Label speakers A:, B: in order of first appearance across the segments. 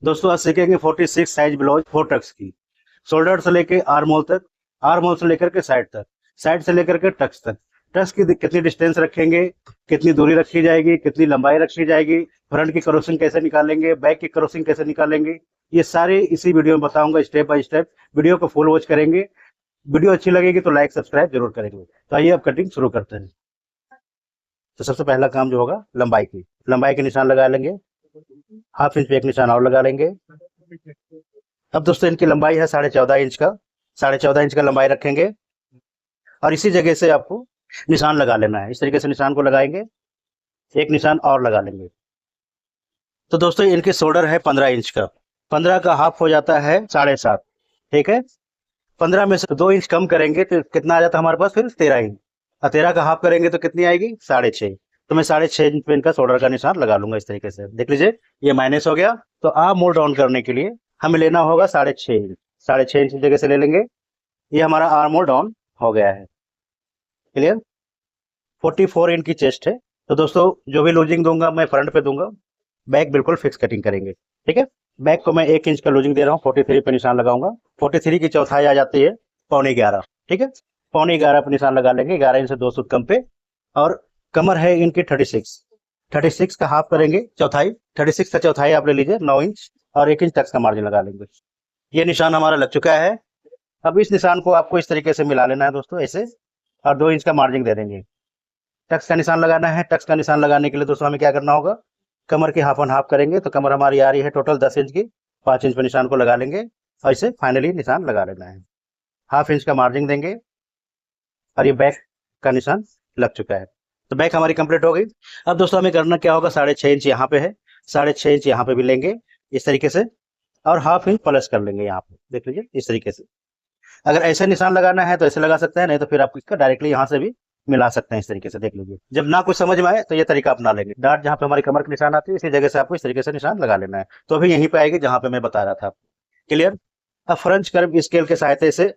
A: दोस्तों आज सीखेंगे 46 साइज ब्लाउज 4 टक्स की। शोल्डर से लेके आर्म होल तक, आर्म होल से लेकर के साइड तक, साइड से लेकर के टक्स तक। टक्स की कितनी डिस्टेंस रखेंगे, कितनी दूरी रखी जाएगी, कितनी लंबाई रखी जाएगी, फ्रंट की क्रॉसिंग कैसे निकालेंगे, बैक की क्रॉसिंग कैसे निकालेंगे, ये सारे इसी वीडियो में बताऊंगा स्टेप बाय स्टेप। वीडियो को फुल वॉच करेंगे। वीडियो अच्छी लगेगी तो लाइक सब्सक्राइब जरूर करेंगे। तो आइए अब कटिंग शुरू करते हैं। तो सबसे पहला काम जो होगा लंबाई के निशान लगा लेंगे। हाफ इंच पे एक निशान और लगा लेंगे। अब दोस्तों इनकी लंबाई है 14.5 इंच का। 14.5 इंच का लंबाई रखेंगे और इसी जगह से आपको निशान लगा लेना है। इस तरीके से निशान को लगाएंगे, एक निशान और लगा लेंगे। तो दोस्तों इनकी शोल्डर है 15 इंच का। 15 का हाफ हो जाता है 7.5। ठीक है, 15 में से 2 इंच कम करेंगे तो कितना आ जाता है हमारे पास, फिर 13 इंच। और 13 का हाफ करेंगे तो कितनी आएगी, 6.5। तो मैं 6.5 इंच पे इनका शोल्डर का निशान लगा लूंगा। इस तरीके से देख लीजिए, ये माइनस हो गया। तो आप मोल डाउन करने के लिए हमें लेना होगा 6.5 इंच। 6.5 इंच की जगह से ले लेंगे। ये हमारा आर्म होल डाउन हो गया है। क्लियर। 44 इंच की चेस्ट है। तो दोस्तों जो भी लूजिंग दूंगा मैं फ्रंट पे दूंगा। बैक बिल्कुल फिक्स कटिंग करेंगे। ठीक है, बैक को मैं 1 इंच का लूजिंग दे रहा हूँ। 43 पे निशान लगाऊंगा। 43 की चौथाई आ जाती है 11.25। ठीक है, 11.25 पे निशान लगा लेंगे, 11 इंच से 2 सूत कम पे। और कमर है इनकी 36 का हाफ करेंगे चौथाई। 36 का चौथाई आप ले लीजिए 9 इंच, और 1 इंच तक का मार्जिन लगा लेंगे। ये निशान हमारा लग चुका है। अब इस निशान को आपको इस तरीके से मिला लेना है दोस्तों, ऐसे। और 2 इंच का मार्जिन दे देंगे। टक्स का निशान लगाना है। टक्स का निशान लगाने के लिए दोस्तों हमें क्या करना होगा, कमर की हाफ एंड हाफ करेंगे। तो कमर हमारी आ रही है टोटल 10 इंच की। 5 इंच पे निशान को लगा लेंगे और इसे फाइनली निशान लगा लेना है। हाफ इंच का मार्जिन देंगे और ये बैक का निशान लग चुका है। तो बैक हमारी कंप्लीट हो गई। अब दोस्तों हमें करना क्या होगा, 6.5 इंच यहाँ पे है, 6.5 इंच यहाँ पे भी लेंगे इस तरीके से, और हाफ इंच प्लस कर लेंगे यहाँ पे। देख लीजिए इस तरीके से। अगर ऐसे निशान लगाना है तो ऐसे लगा सकते हैं, नहीं तो फिर आप इसका डायरेक्टली यहाँ से भी मिला सकते हैं इस तरीके से। देख लीजिए, जब ना कुछ समझ में आए तो ये तरीका अपना लेंगे। डार्ट जहाँ पे हमारी कमर की निशान आती है इसी जगह से आपको इस तरीके से निशान लगा लेना है। तो अभी यहीं पे आएगी जहाँ पे मैं बता रहा था। क्लियर। अब फ्रंट कर्व स्केल के सहायता से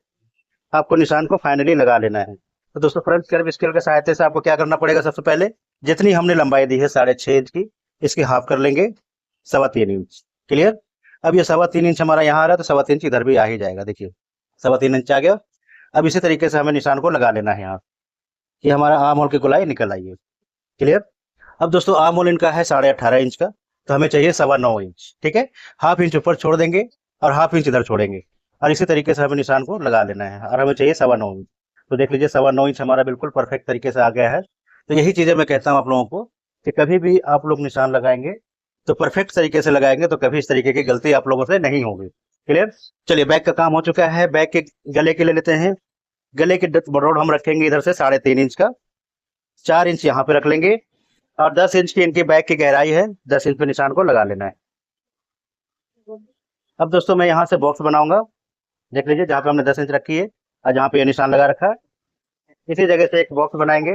A: आपको निशान को फाइनली लगा लेना है। तो दोस्तों फ्रंट कर्व स्केल के सहायता से आपको क्या करना पड़ेगा, सबसे पहले जितनी हमने लंबाई दी है 6.5 इंच की, इसकी हाफ कर लेंगे 3.25 इंच। क्लियर। अब ये 3.25 इंच हमारा यहाँ आ रहा है, तो 3.25 इंच इधर भी आ ही जाएगा। देखिए 3.25 इंच आ गया। अब इसी तरीके से हमें निशान को लगा लेना है यहाँ, कि हमारा आर्म होल की गोलाई निकल आई है। क्लियर। अब दोस्तों आर्म होल इनका है 18.5 इंच का, तो हमें चाहिए 9.25 इंच। ठीक है, हाफ इंच ऊपर छोड़ देंगे और हाफ इंच इधर छोड़ेंगे, और इसी तरीके से हमें निशान को लगा लेना है, और हमें चाहिए 9.25 इंच। तो देख लीजिए 9.25 इंच हमारा बिल्कुल परफेक्ट तरीके से आ गया है। तो यही चीजें मैं कहता हूँ आप लोगों को, कि कभी भी आप लोग निशान लगाएंगे तो परफेक्ट तरीके से लगाएंगे, तो कभी इस तरीके की गलती आप लोगों से नहीं होगी। क्लियर। चलिए बैक का काम हो चुका है। बैक के गले के ले लेते हैं। गले की बरोड हम रखेंगे इधर से 3.5 इंच का। 4 इंच यहाँ पे रख लेंगे, और 10 इंच की इनकी बैक की गहराई है। 10 इंच पे निशान को लगा लेना है। अब दोस्तों मैं यहाँ से बॉक्स बनाऊंगा। देख लीजिए जहाँ पे हमने 10 इंच रखी है और जहाँ पे ये निशान लगा रखा है, इसी जगह से एक बॉक्स बनाएंगे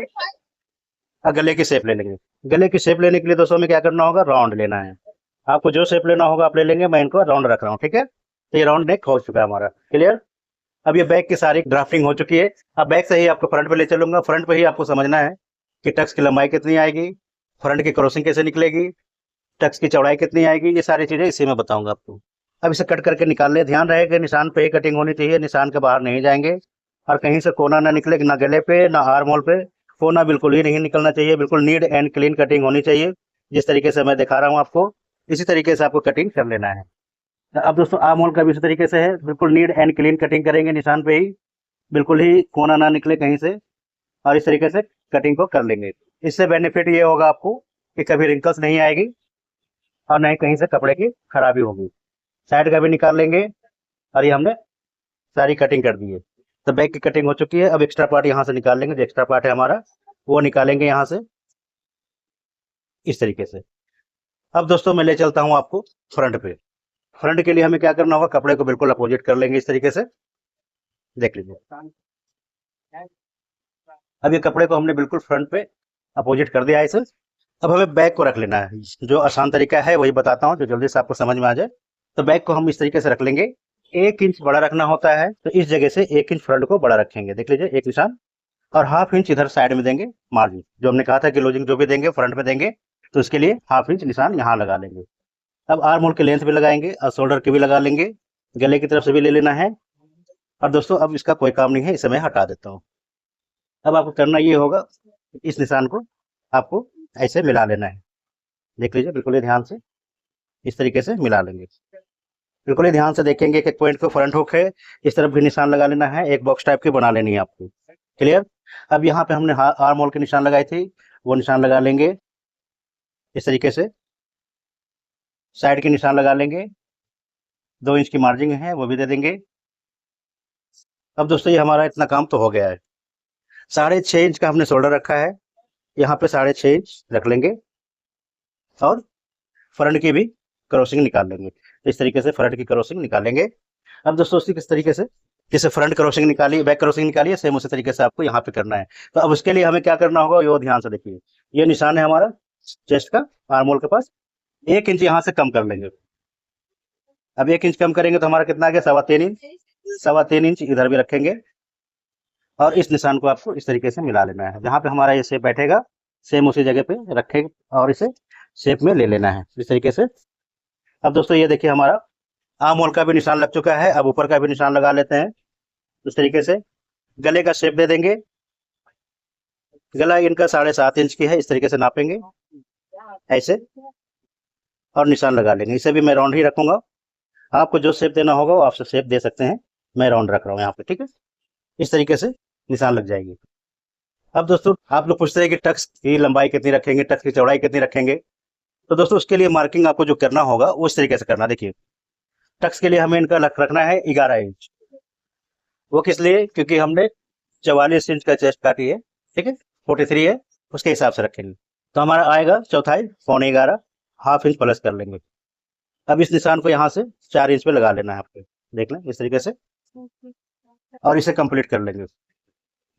A: और गले की शेप ले लेंगे। गले की शेप लेने के लिए दोस्तों में क्या करना होगा, राउंड लेना है। आपको जो शेप लेना होगा आप ले लेंगे, मैं इनको राउंड रख रहा हूँ। ठीक है, तो ये राउंड नेक हो चुका है हमारा। क्लियर। अब ये बैक की सारी ड्राफ्टिंग हो चुकी है। अब बैक से ही आपको फ्रंट पे ले चलूंगा। फ्रंट पे ही आपको समझना है कि टक्स की लंबाई कितनी आएगी, फ्रंट की क्रॉसिंग कैसे निकलेगी, टक्स की चौड़ाई कितनी आएगी, ये सारी चीजें इसी में बताऊंगा आपको। अब इसे कट करके निकाल ले। ध्यान रहे कि निशान पे ही कटिंग होनी चाहिए, निशान के बाहर नहीं जाएंगे, और कहीं से कोना ना निकले, ना गले पे ना आर्म होल पे। कोना बिल्कुल ही नहीं निकलना चाहिए। बिल्कुल नीट एंड क्लीन कटिंग होनी चाहिए, जिस तरीके से मैं दिखा रहा हूँ आपको, इसी तरीके से आपको कटिंग कर लेना है। अब दोस्तों आर्म होल का भी इसी तरीके से है, बिल्कुल नीट एंड क्लीन कटिंग करेंगे निशान पे ही, बिल्कुल ही कोना ना निकले कहीं से, और इस तरीके से कटिंग को कर लेंगे। इससे बेनिफिट ये होगा आपको कि कभी रिंकल्स नहीं आएगी और न ही कहीं से कपड़े की खराबी होगी। साइड का भी निकाल लेंगे, और ये हमने सारी कटिंग कर दी है। तो बैक की कटिंग हो चुकी है। अब एक्स्ट्रा पार्ट यहाँ से निकाल लेंगे। जो एक्स्ट्रा पार्ट है हमारा वो निकालेंगे यहाँ से इस तरीके से। अब दोस्तों मैं ले चलता हूँ आपको फ्रंट पे। फ्रंट के लिए हमें क्या करना होगा, कपड़े को बिल्कुल अपोजिट कर लेंगे इस तरीके से। देख लीजिए, अब ये कपड़े को हमने बिल्कुल फ्रंट पे अपोजिट कर दिया है इसे। अब हमें बैक को रख लेना है। जो आसान तरीका है वही बताता हूँ, जो जल्दी से आपको समझ में आ जाए। तो बैक को हम इस तरीके से रख लेंगे। 1 इंच बड़ा रखना होता है, तो इस जगह से 1 इंच फ्रंट को बड़ा रखेंगे। देख लीजिए एक निशान, और हाफ इंच इधर साइड में देंगे मार्जिन। जो हमने कहा था कि लूजिंग जो भी देंगे फ्रंट में देंगे, तो इसके लिए हाफ इंच निशान यहाँ लगा लेंगे। अब आर्म होल की लेंथ भी लगाएंगे और शोल्डर की भी लगा लेंगे, गले की तरफ से भी ले लेना है। और दोस्तों अब इसका कोई काम नहीं है, इसे मैं हटा देता हूँ। अब आपको करना ये होगा, इस निशान को आपको ऐसे मिला लेना है। देख लीजिए बिल्कुल ही ध्यान से, इस तरीके से मिला लेंगे। बिल्कुल ही ध्यान से देखेंगे कि पॉइंट को फ्रंट हुक है, इस तरफ भी निशान लगा लेना है, एक बॉक्स टाइप की बना लेनी है आपको। क्लियर। अब यहाँ पे हमने आर्म होल के निशान लगाए थे, वो निशान लगा लेंगे इस तरीके से। साइड के निशान लगा लेंगे, 2 इंच की मार्जिन है वो भी दे देंगे। अब दोस्तों ये हमारा इतना काम तो हो गया है। 6.5 इंच का हमने शोल्डर रखा है, यहाँ पे 6.5 इंच रख लेंगे और फ्रंट की भी क्रॉसिंग निकाल लेंगे। तो इस तरीके से फ्रंट की क्रॉसिंग निकालेंगे। अब दोस्तों उसी किस तरीके से जैसे फ्रंट क्रॉसिंग निकाली, बैक क्रॉसिंग निकाली है, सेम उसी तरीके से आपको यहाँ पे करना है। तो अब उसके लिए हमें क्या करना होगा, ये ध्यान से देखिए। ये निशान है हमारा चेस्ट का, आर्म होल के पास। 1 इंच यहाँ से कम कर लेंगे। अब 1 इंच कम करेंगे तो हमारा कितना आ गया, 3.25 इंच। 3.25 इंच इधर भी रखेंगे और इस निशान को आपको इस तरीके से मिला लेना है। जहाँ पे हमारा ये शेप बैठेगा सेम उसी जगह पे रखेंगे और इसे शेप में ले लेना है इस तरीके से। अब दोस्तों ये देखिए हमारा आर्म होल का भी निशान लग चुका है। अब ऊपर का भी निशान लगा लेते हैं इस तरीके से। गले का शेप दे देंगे। गला इनका 7.5 इंच की है, इस तरीके से नापेंगे ऐसे और निशान लगा लेंगे। इसे भी मैं राउंड ही रखूंगा, आपको जो शेप देना होगा वो आपसे शेप दे सकते हैं, मैं राउंड रख रहा हूँ यहाँ पे। ठीक है, इस तरीके से निशान लग जाएगी। अब दोस्तों आप लोग पूछते हैं कि टक्स की लंबाई कितनी रखेंगे, टक्स की चौड़ाई कितनी रखेंगे। तो दोस्तों उसके लिए मार्किंग आपको जो करना होगा वो इस तरीके से करना। देखिए टक्स के लिए हमें इनका रखना है 11 इंच। वो किस लिए, क्योंकि हमने 44 इंच का चेस्ट काटी है, ठीक है, 43 है, उसके हिसाब से रखेंगे। तो हमारा आएगा चौथाई 11.25, ½ इंच प्लस कर लेंगे। अब इस निशान को यहाँ से 4 इंच पे लगा लेना है आपको, देख लें इस तरीके से, और इसे कंप्लीट कर लेंगे।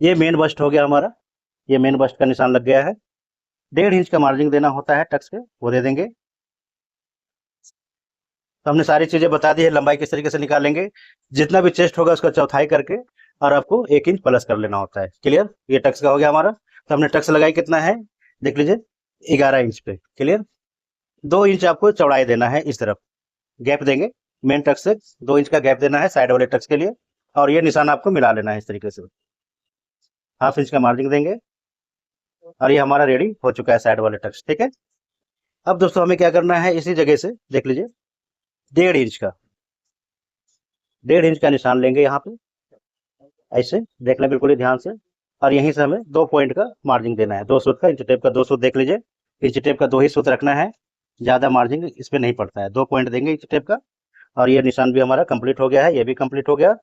A: ये मेन बस्ट हो गया हमारा, ये मेन बस्ट का निशान लग गया है। 1.5 इंच का मार्जिन देना होता है टक्स पे, वो दे देंगे। तो हमने सारी चीजें बता दी है, लंबाई किस तरीके से निकालेंगे, जितना भी चेस्ट होगा उसका चौथाई करके और आपको 1 इंच प्लस कर लेना होता है। क्लियर, ये टक्स का हो गया हमारा। तो हमने टक्स लगाई कितना है, देख लीजिए 11 इंच पे। क्लियर, 2 इंच आपको चौड़ाई देना है, इस तरफ गैप देंगे, मेन टक्स से 2 इंच का गैप देना है साइड वाले टक्स के लिए, और ये निशान आपको मिला लेना है इस तरीके से। ½ इंच का मार्जिन देंगे और ये हमारा रेडी हो चुका है साइड वाले टक्स। ठीक है, अब दोस्तों हमें क्या करना है, इसी जगह से देख लीजिए 1.5 इंच का, 1.5 इंच का निशान लेंगे यहाँ पे ऐसे, देख लें बिल्कुल ही ध्यान से। और यहीं से हमें 2 पॉइंट का मार्जिन देना है, 2 सूत का, इंच टेप का 2 सूत। देख लीजिए इंच टेप का 2 ही सूत रखना है, ज्यादा मार्जिन इस पे नहीं पड़ता है। 2 पॉइंट देंगे इंच टेप का, और ये निशान भी हमारा कंप्लीट हो गया है, ये भी कंप्लीट हो गया,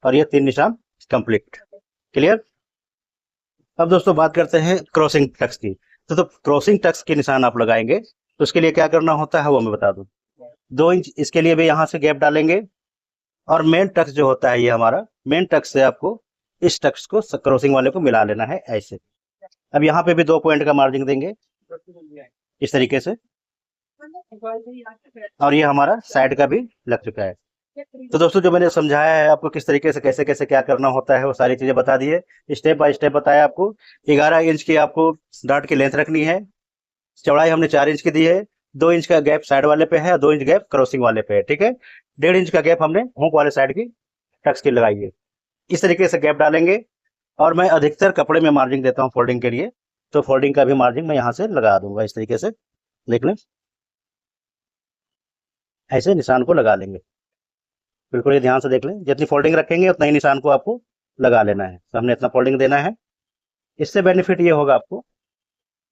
A: और ये 3 निशान कंप्लीट। क्लियर। अब दोस्तों बात करते हैं क्रॉसिंग टक्स की। तो क्रॉसिंग टक्स के निशान आप लगाएंगे तो उसके लिए क्या करना होता है वो मैं बता दूं। 2 इंच इसके लिए भी यहाँ से गैप डालेंगे, और मेन टक्स जो होता है ये हमारा, मेन टक्स से आपको इस टक्स को क्रॉसिंग वाले को मिला लेना है ऐसे। अब यहाँ पे भी 2 पॉइंट का मार्जिन देंगे इस तरीके से, और ये हमारा साइड का भी लग चुका है। तो दोस्तों जो मैंने समझाया है आपको किस तरीके से कैसे कैसे क्या करना होता है, वो सारी चीजें बता दी है, स्टेप बाय स्टेप बताया आपको। 11 इंच की आपको डार्ट की लेंथ रखनी है, चौड़ाई हमने 4 इंच की दी है, 2 इंच का गैप साइड वाले पे है, 2 इंच गैप क्रॉसिंग वाले पे है। ठीक है, 1.5 इंच का गैप हमने हुक वाले साइड की टक्स की लगाई है। इस तरीके से गैप डालेंगे, और मैं अधिकतर कपड़े में मार्जिन देता हूँ फोल्डिंग के लिए, तो फोल्डिंग का भी मार्जिन मैं यहाँ से लगा दूंगा इस तरीके से, देख लें ऐसे निशान को लगा लेंगे। बिल्कुल ये ध्यान से देख लें, जितनी फोल्डिंग रखेंगे उतना ही निशान को आपको लगा लेना है। तो हमने इतना फोल्डिंग देना है। इससे बेनिफिट ये होगा आपको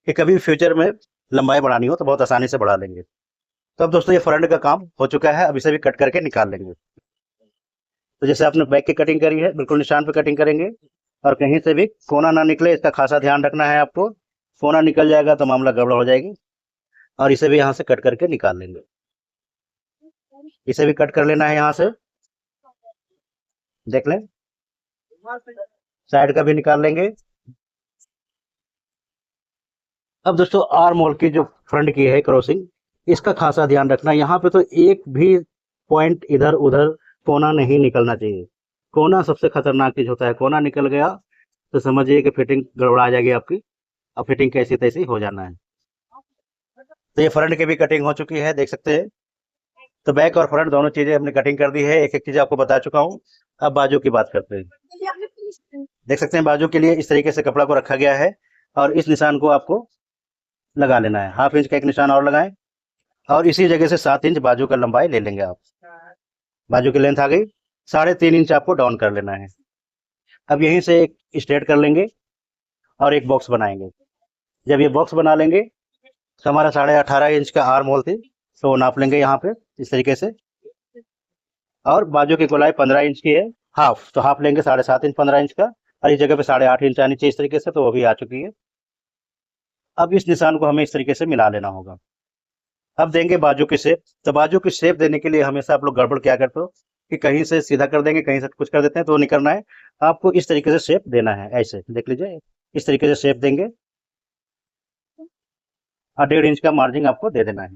A: कि कभी फ्यूचर में लंबाई बढ़ानी हो तो बहुत आसानी से बढ़ा लेंगे। तो अब दोस्तों ये फ्रंट का काम हो चुका है, अब इसे भी कट करके निकाल लेंगे। तो जैसे आपने बैक की कटिंग करी है, बिल्कुल निशान पे कटिंग करेंगे, और कहीं से भी कोना ना निकले, इसका खासा ध्यान रखना है आपको। कोना निकल जाएगा तो मामला गड़बड़ हो जाएगी। और इसे भी यहाँ से कट करके निकाल लेंगे, इसे भी कट कर लेना है यहाँ से, देख लें साइड का भी निकाल लेंगे। अब दोस्तों आर्म होल की जो फ्रंट की है क्रॉसिंग, इसका खासा ध्यान रखना। यहाँ पे तो एक भी पॉइंट इधर उधर कोना नहीं निकलना चाहिए। कोना सबसे खतरनाक चीज होता है, कोना निकल गया तो समझिए कि फिटिंग गड़बड़ा जाएगी आपकी, अब फिटिंग कैसी तैसी हो जाना है। तो ये फ्रंट की भी कटिंग हो चुकी है, देख सकते हैं तो बैक और फ्रंट दोनों चीजें हमने कटिंग कर दी है, एक एक चीज आपको बता चुका हूँ। अब बाजू की बात करते हैं। देख सकते हैं बाजू के लिए इस तरीके से कपड़ा को रखा गया है और इस निशान को आपको लगा लेना है। 1/2 इंच का एक निशान और लगाएं और इसी जगह से 7 इंच बाजू का लंबाई ले लेंगे आप। बाजू की लेंथ आ गई, 3.5 इंच आपको डाउन कर लेना है। अब यहीं से एक स्ट्रेट कर लेंगे और एक बॉक्स बनाएंगे। जब ये बॉक्स बना लेंगे तो हमारा 18.5 इंच का आर्म होल थी, तो नाप लेंगे यहाँ पे इस तरीके से। और बाजू की गोलाई 15 इंच की है, हाफ, तो हाफ लेंगे 7.5 इंच 15 इंच का, और इस जगह पे 8.5 इंच आनी चाहिए इस तरीके से, तो वो भी आ चुकी है। अब इस निशान को हमें इस तरीके से मिला लेना होगा। अब देंगे बाजू की शेप। तो बाजू की शेप देने के लिए हमेशा आप लोग गड़बड़ क्या करते हो कि कहीं से सीधा कर देंगे, कहीं से कुछ कर देते हैं, तो वो नहीं करना है। आपको इस तरीके से शेप देना है, ऐसे देख लीजिए, इस तरीके से शेप देंगे और 1.5 इंच का मार्जिन आपको दे देना है।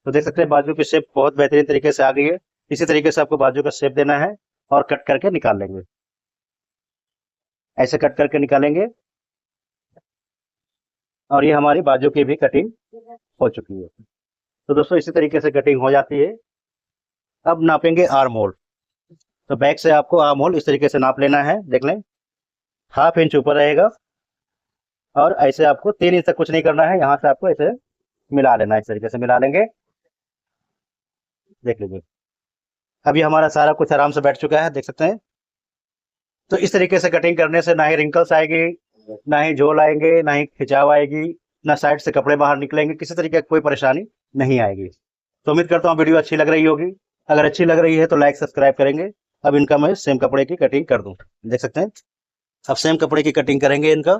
A: तो देख सकते हैं बाजू की शेप बहुत बेहतरीन तरीके से आ गई है। इसी तरीके से आपको बाजू का शेप देना है और कट करके निकाल लेंगे, ऐसे कट करके निकालेंगे। और ये हमारी बाजू की भी कटिंग हो चुकी है। तो दोस्तों इसी तरीके से कटिंग हो जाती है। अब नापेंगे आर्म होल। तो बैक से आपको आर्म होल इस तरीके से नाप लेना है, देख लें 1/2 इंच ऊपर रहेगा और ऐसे आपको 3 इंच तक कुछ नहीं करना है, यहाँ से आपको ऐसे मिला लेना है, इस तरीके से मिला लेंगे, देख लीजिए। अभी हमारा सारा कुछ आराम से बैठ चुका है, देख सकते हैं। तो इस तरीके से कटिंग करने से ना ही रिंकल्स आएगी, ना ही झोल आएंगे, ना ही खिंचाव आएगी, ना साइड से कपड़े बाहर निकलेंगे, किसी तरीके की कोई परेशानी नहीं आएगी। तो उम्मीद करता हूँ वीडियो अच्छी लग रही होगी। अगर अच्छी लग रही है तो लाइक सब्सक्राइब करेंगे। अब इनका मैं सेम कपड़े की कटिंग कर दूं, देख सकते हैं। अब सेम कपड़े की कटिंग करेंगे इनका।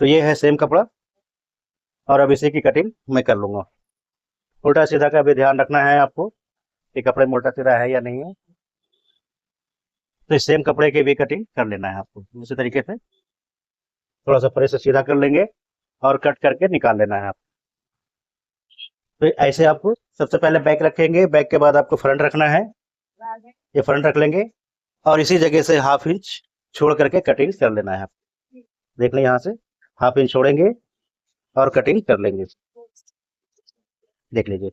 A: तो ये है सेम कपड़ा और अब इसी की कटिंग मैं कर लूंगा। उल्टा सीधा का भी ध्यान रखना है आपको कि कपड़े में उल्टा सीधा है या नहीं है। तो इस सेम कपड़े की भी कटिंग कर लेना है आपको, इसी तरीके से थोड़ा सा प्रेस से सीधा कर लेंगे और कट करके निकाल लेना है आप। तो ऐसे आपको सबसे पहले बैक रखेंगे, बैक के बाद आपको फ्रंट रखना है, ये फ्रंट रख लेंगे और इसी जगह से 1/2 इंच छोड़ करके कटिंग कर लेना है आप। देख लें यहाँ से 1/2 इंच छोड़ेंगे और कटिंग कर लेंगे, देख लीजिए।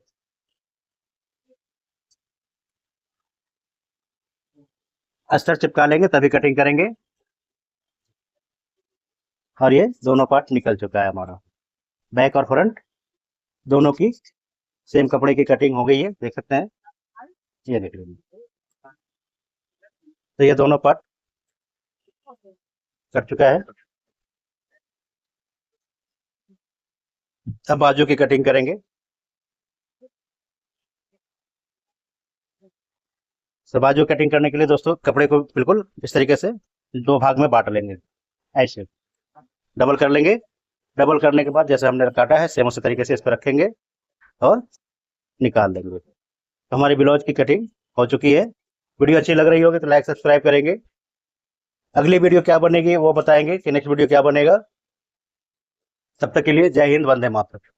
A: अस्तर चिपका लेंगे तभी कटिंग करेंगे। और ये दोनों पार्ट निकल चुका है हमारा, बैक और फ्रंट दोनों की सेम कपड़े की कटिंग हो गई है, देख सकते हैं। ये देख लीजिए, तो ये दोनों पार्ट कट चुका है। अब बाजू की कटिंग करेंगे। तो बाजू कटिंग करने के लिए दोस्तों कपड़े को बिल्कुल इस तरीके से 2 भाग में बांट लेंगे, ऐसे डबल कर लेंगे। डबल करने के बाद जैसे हमने काटा है सेम उसी तरीके से इस पर रखेंगे और निकाल देंगे। तो हमारी ब्लाउज की कटिंग हो चुकी है। वीडियो अच्छी लग रही होगी तो लाइक सब्सक्राइब करेंगे। अगली वीडियो क्या बनेगी वो बताएंगे कि नेक्स्ट वीडियो क्या बनेगा। तब तक के लिए जय हिंद, वंदे मातरम।